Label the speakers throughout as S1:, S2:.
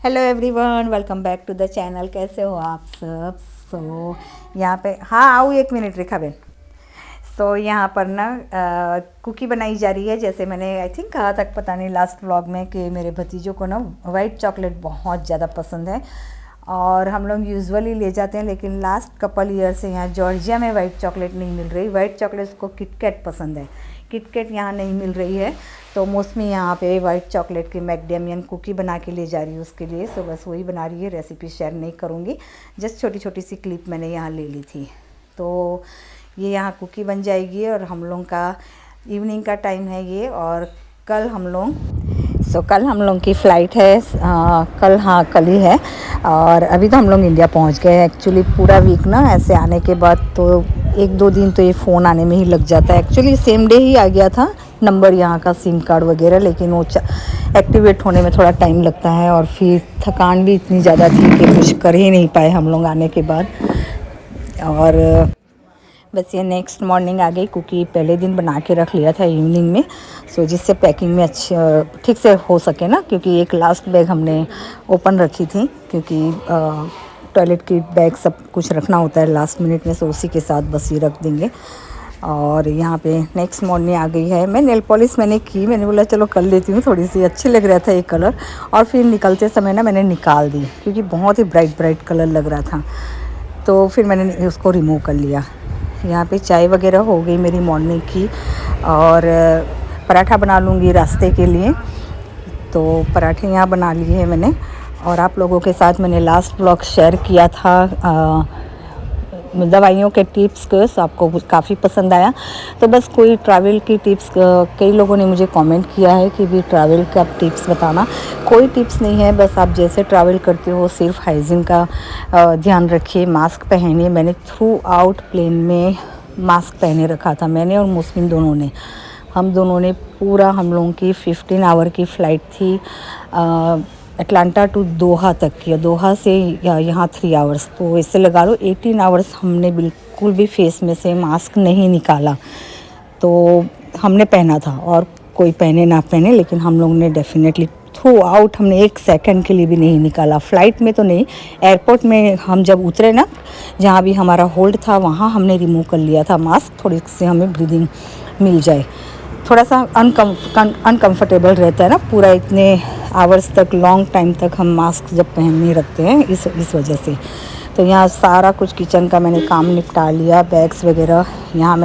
S1: Hello everyone, welcome back to the channel. कैसे हो आप सब? यहाँ पे हाँ आओ, 1 मिनट रेखा बेन। यहाँ पर ना कुकी बनाई जा रही है। जैसे मैंने आई थिंक कहा तक पता नहीं लास्ट व्लॉग में कि मेरे भतीजों को ना वाइट चॉकलेट बहुत ज़्यादा पसंद है और हम लोग यूजुअली ले जाते हैं, लेकिन लास्ट कपल ईयर से यहाँ जॉर्जिया में वाइट चॉकलेट नहीं मिल रही। वाइट चॉकलेट को किटकैट पसंद है, किटकैट यहाँ नहीं मिल रही है, तो मौसमी यहाँ पे वाइट चॉकलेट की मैकडैमियन कुकी बना के ले जा रही है उसके लिए। सो बस वही बना रही है, रेसिपी शेयर नहीं करूँगी, जस्ट छोटी छोटी सी क्लिप मैंने यहाँ ले ली थी। तो ये यहाँ कुकी बन जाएगी और हम लोग का इवनिंग का टाइम है ये। और कल हम लोग की फ़्लाइट है। कल ही है और अभी तो हम लोग इंडिया पहुँच गए हैं। एक्चुअली पूरा वीक ना ऐसे आने के बाद तो 1-2 दिन तो ये फ़ोन आने में ही लग जाता है। एक्चुअली सेम डे ही आ गया था नंबर यहाँ का, सिम कार्ड वगैरह, लेकिन वो एक्टिवेट होने में थोड़ा टाइम लगता है और फिर थकान भी इतनी ज़्यादा थी कि कुछ कर ही नहीं पाए हम लोग आने के बाद। और बस ये नेक्स्ट मॉर्निंग आ गई। कुकी पहले दिन बना के रख लिया था इवनिंग में, सो जिससे पैकिंग में अच्छा ठीक से हो सके ना, क्योंकि एक लास्ट बैग हमने ओपन रखी थी, क्योंकि टॉयलेट की बैग सब कुछ रखना होता है लास्ट मिनट में, सो उसी के साथ बस ये रख देंगे। और यहाँ पे नेक्स्ट मॉर्निंग आ गई है। मैं नेल पॉलिश मैंने की, मैंने बोला चलो कर लेती हूँ, थोड़ी सी अच्छी लग रहा था ये कलर, और फिर निकलते समय ना मैंने निकाल दी क्योंकि बहुत ही ब्राइट कलर लग रहा था, तो फिर मैंने उसको रिमूव कर लिया। यहाँ पे चाय वगैरह हो गई मेरी मॉर्निंग की, और पराठा बना लूँगी रास्ते के लिए, तो पराठे यहाँ बना लिए हैं मैंने। और आप लोगों के साथ मैंने लास्ट व्लॉग शेयर किया था दवाइयों के टिप्स के, सो आपको काफ़ी पसंद आया। तो बस कोई ट्रैवल की टिप्स, कई लोगों ने मुझे कमेंट किया है कि भी ट्रैवल का टिप्स बताना। कोई टिप्स नहीं है, बस आप जैसे ट्रैवल करते हो सिर्फ हाइजीन का ध्यान रखिए, मास्क पहनिए। मैंने थ्रू आउट प्लेन में मास्क पहने रखा था, मैंने और मुस्लिम दोनों ने। हम दोनों ने पूरा, हम लोगों की 15 आवर की फ़्लाइट थी अटलांटा टू दोहा तक की, दोहा से यहाँ 3 आवर्स, तो इससे लगा लो 18 आवर्स हमने बिल्कुल भी फेस में से मास्क नहीं निकाला। तो हमने पहना था, और कोई पहने ना पहने, लेकिन हम लोग ने डेफिनेटली थ्रू आउट हमने 1 सेकंड के लिए भी नहीं निकाला। फ़्लाइट में तो नहीं, एयरपोर्ट में हम जब उतरे ना, जहाँ भी हमारा होल्ड था वहाँ हमने रिमूव कर लिया था मास्क, थोड़ी से हमें ब्रीदिंग मिल जाए। थोड़ा सा अनकम्फर्टेबल रहता है ना पूरा इतने आवर्स तक, लॉन्ग टाइम तक हम मास्क जब पहने रखते हैं, इस वजह से। तो यहाँ सारा कुछ किचन का मैंने काम निपटा लिया, बैग्स वगैरह यहाँ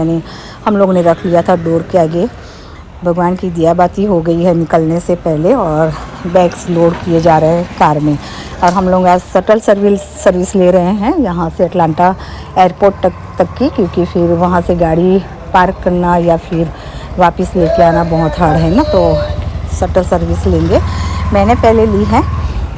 S1: हम लोग ने रख लिया था डोर के आगे। भगवान की दिया बाती हो गई है निकलने से पहले, और बैग्स लोड किए जा रहे हैं कार में। और हम लोग आज शटल सर्विस ले रहे हैं यहाँ से अटलांटा एयरपोर्ट तक की, क्योंकि फिर वहाँ से गाड़ी पार्क करना या फिर वापस लेके आना बहुत हार्ड है ना, तो शटल सर्विस लेंगे। मैंने पहले ली है,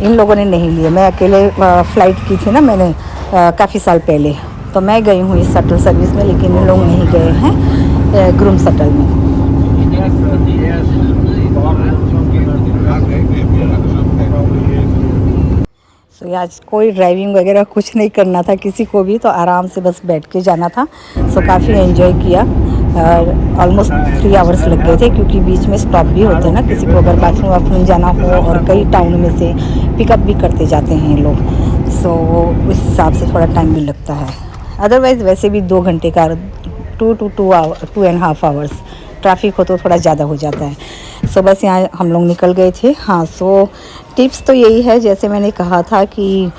S1: इन लोगों ने नहीं ली है। मैं अकेले फ़्लाइट की थी ना मैंने काफ़ी साल पहले, तो मैं गई हूँ इस शटल सर्विस में, लेकिन इन लोग नहीं गए हैं ग्रूम शटल में। तो आज कोई ड्राइविंग वगैरह कुछ नहीं करना था किसी को भी, तो आराम से बस बैठ के जाना था। सो काफ़ी एंजॉय किया। ऑलमोस्ट 3 आवर्स लग गए थे, क्योंकि बीच में स्टॉप भी होते हैं ना, किसी को अगर बाथरूम जाना हो, और कई टाउन में से पिकअप भी करते जाते हैं लोग, सो उस हिसाब से थोड़ा टाइम भी लगता है। अदरवाइज़ वैसे भी 2 घंटे का 2.5 आवर्स, ट्रैफिक हो तो थोड़ा ज़्यादा हो जाता है। सो बस यहाँ हम लोग निकल गए थे। हाँ, सो टिप्स तो यही है, जैसे मैंने कहा था कि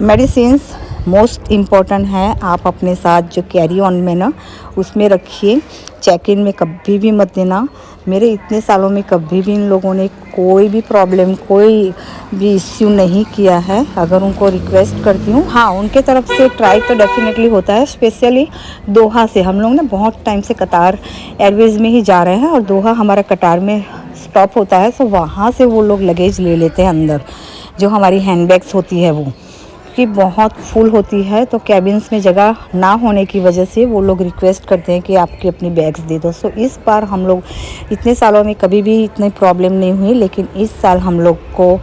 S1: मेडिसिन्स मोस्ट इम्पॉर्टेंट है। आप अपने साथ जो कैरी ऑन में ना, उसमें रखिए। चेक इन में कभी भी मत देना। मेरे इतने सालों में कभी भी इन लोगों ने कोई भी प्रॉब्लम, कोई भी इश्यू नहीं किया है। अगर उनको रिक्वेस्ट करती हूँ, हाँ, उनके तरफ से ट्राई तो डेफिनेटली होता है। स्पेशली दोहा से हम लोग ना बहुत टाइम से कतार एयरवेज़ में ही जा रहे हैं, और दोहा हमारा कतार में स्टॉप होता है, सो वहाँ से वो लोग लगेज ले लेते हैं अंदर, जो हमारी हैंडबैग्स होती है वो कि बहुत फुल होती है, तो कैबिन्स में जगह ना होने की वजह से वो लोग रिक्वेस्ट करते हैं कि आपकी अपनी बैग्स दे दो। सो इस बार हम लोग, इतने सालों में कभी भी इतनी प्रॉब्लम नहीं हुई, लेकिन इस साल हम लोग को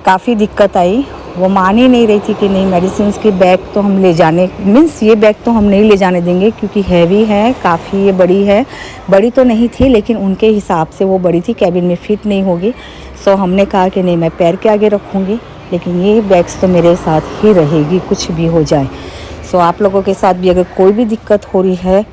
S1: काफ़ी दिक्कत आई। वो मान ही नहीं रही थी कि नहीं मेडिसिन के बैग तो हम ले जाने मीन्स ये बैग तो हम नहीं ले जाने देंगे क्योंकि हैवी है काफ़ी, ये बड़ी है। बड़ी तो नहीं थी लेकिन उनके हिसाब से वो बड़ी थी, कैबिन में फिट नहीं होगी। सो हमने कहा कि नहीं मैं पैर के आगे रखूँगी, लेकिन ये बैग्स तो मेरे साथ ही रहेगी कुछ भी हो जाए। सो आप लोगों के साथ भी अगर कोई भी दिक्कत हो रही है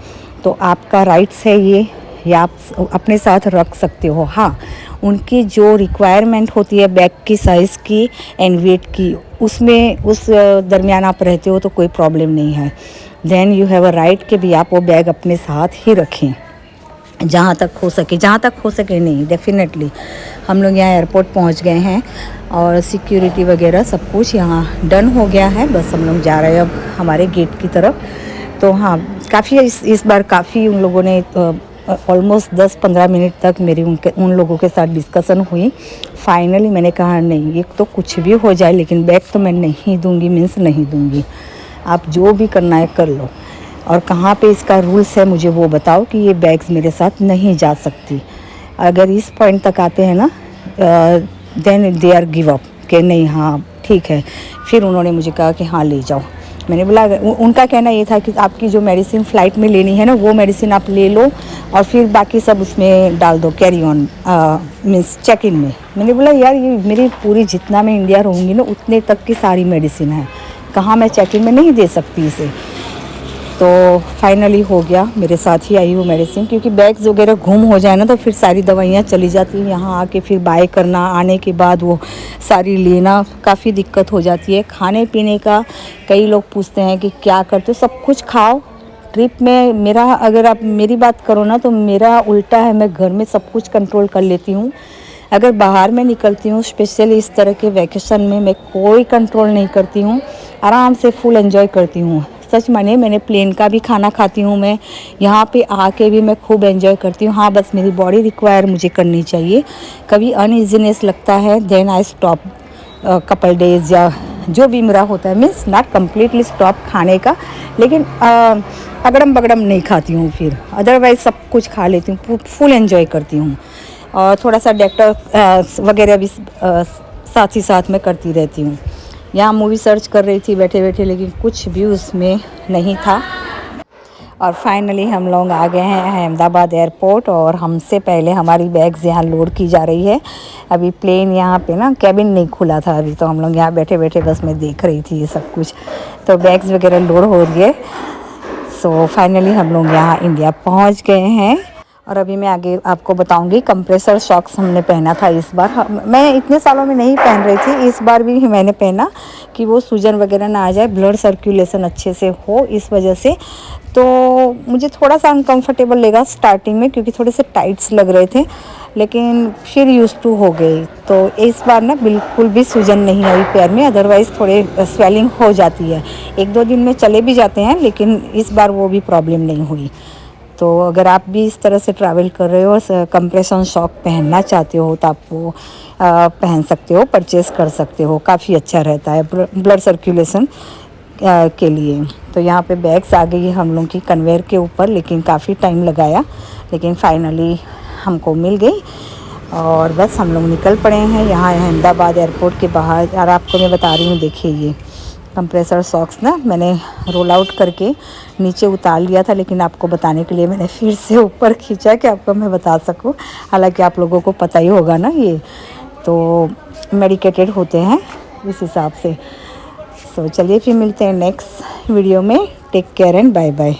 S1: तो आपका राइट्स है ये, या आप अपने साथ रख सकते हो। हाँ, उनकी जो रिक्वायरमेंट होती है बैग की साइज़ की एंड वेट की, उसमें उस दरमियान आप रहते हो तो कोई प्रॉब्लम नहीं है। Then you have a right कि भी आप वो बैग अपने साथ ही रखें जहाँ तक हो सके नहीं। डेफिनेटली हम लोग यहाँ एयरपोर्ट पहुँच गए हैं और सिक्योरिटी वगैरह सब कुछ यहाँ डन हो गया है। बस हम लोग जा रहे हैं अब हमारे गेट की तरफ। तो हाँ, काफ़ी इस बार काफ़ी उन लोगों ने ऑलमोस्ट 10-15 मिनट तक मेरी उन लोगों के साथ डिस्कशन हुई। फाइनली मैंने कहा नहीं, ये तो कुछ भी हो जाए लेकिन बैग तो मैं नहीं दूंगी, मीन्स नहीं दूंगी। आप जो भी करना है कर लो, और कहाँ पे इसका रूल्स है मुझे वो बताओ कि ये बैग्स मेरे साथ नहीं जा सकती। अगर इस पॉइंट तक आते हैं ना then they are give up कि नहीं हाँ ठीक है। फिर उन्होंने मुझे कहा कि हाँ ले जाओ। मैंने बोला, उनका कहना ये था कि आपकी जो मेडिसिन फ़्लाइट में लेनी है ना वो मेडिसिन आप ले लो और फिर बाकी सब उसमें डाल दो carry on means check in में। मैंने बोला यार ये मेरी पूरी जितना मैं इंडिया रहूँगी ना उतने तक की सारी मेडिसिन है, कहाँ मैं चेक इन में नहीं दे सकती इसे। तो फाइनली हो गया, मेरे साथ ही आई वो मेडिसिन, क्योंकि बैग्स वगैरह गुम हो जाए ना तो फिर सारी दवाइयाँ चली जाती हैं। यहाँ आके फिर बाय करना, आने के बाद वो सारी लेना काफ़ी दिक्कत हो जाती है। खाने पीने का कई लोग पूछते हैं कि क्या करते हो, सब कुछ खाओ। ट्रिप में मेरा, अगर आप मेरी बात करो ना तो मेरा उल्टा है, मैं घर में सब कुछ कंट्रोल कर लेती हूँ। अगर बाहर में निकलती हूँ स्पेशली इस तरह के वैकेशन में, मैं कोई कंट्रोल नहीं करती हूँ, आराम से फुल एंजॉय करती हूँ। सच माने मैंने प्लेन का भी खाना खाती हूँ, मैं यहाँ पे आके भी मैं खूब एंजॉय करती हूँ। हाँ, बस मेरी बॉडी रिक्वायर मुझे करनी चाहिए। कभी अनइजीनेस लगता है then I stop couple days, या जो भी मेरा होता है, मीन्स नॉट कम्प्लीटली स्टॉप खाने का, लेकिन अगड़म बगड़म नहीं खाती हूँ। फिर अदरवाइज़ सब कुछ खा लेती हूँ, फुल एंजॉय करती हूँ। और थोड़ा सा डेक्टर वगैरह भी साथ ही साथ में करती रहती हूँ। यहाँ मूवी सर्च कर रही थी बैठे बैठे, लेकिन कुछ भी उसमें नहीं था। और फाइनली हम लोग आ गए हैं अहमदाबाद एयरपोर्ट, और हमसे पहले हमारी बैग्स यहाँ लोड की जा रही है। अभी प्लेन यहाँ पे ना कैबिन नहीं खुला था अभी, तो हम लोग यहाँ बैठे बैठे बस मैं देख रही थी ये सब कुछ। तो बैग्स वगैरह लोड हो रही है। सो फाइनली हम लोग यहाँ इंडिया पहुँच गए हैं। और अभी मैं आगे आपको बताऊंगी। कंप्रेसर सॉक्स हमने पहना था इस बार, मैं इतने सालों में नहीं पहन रही थी, इस बार भी मैंने पहना कि वो सूजन वगैरह ना आ जाए, ब्लड सर्कुलेशन अच्छे से हो, इस वजह से। तो मुझे थोड़ा सा अनकंफर्टेबल लगा स्टार्टिंग में क्योंकि थोड़े से टाइट्स लग रहे थे, लेकिन फिर यूज़ टू हो गई। तो इस बार ना बिल्कुल भी सूजन नहीं आई पैर में, अदरवाइज़ थोड़े स्वेलिंग हो जाती है, 1-2 दिन में चले भी जाते हैं, लेकिन इस बार वो भी प्रॉब्लम नहीं हुई। तो अगर आप भी इस तरह से ट्रैवल कर रहे हो, कंप्रेशन सॉक पहनना चाहते हो तो आप वो पहन सकते हो, परचेज़ कर सकते हो, काफ़ी अच्छा रहता है ब्लड सर्कुलेशन के लिए। तो यहाँ पे बैग्स आ गई हम लोग की कन्वेयर के ऊपर, लेकिन काफ़ी टाइम लगाया, लेकिन फाइनली हमको मिल गई और बस हम लोग निकल पड़े हैं यहाँ अहमदाबाद एयरपोर्ट के बाहर। और आपको मैं बता रही हूँ, देखिए ये कंप्रेसर सॉक्स ना मैंने रोल आउट करके नीचे उतार लिया था, लेकिन आपको बताने के लिए मैंने फिर से ऊपर खींचा कि आपको मैं बता सकूं। हालांकि आप लोगों को पता ही होगा ना, ये तो मेडिकेटेड होते हैं इस हिसाब से। सो चलिए फिर मिलते हैं नेक्स्ट वीडियो में। Take care and bye bye.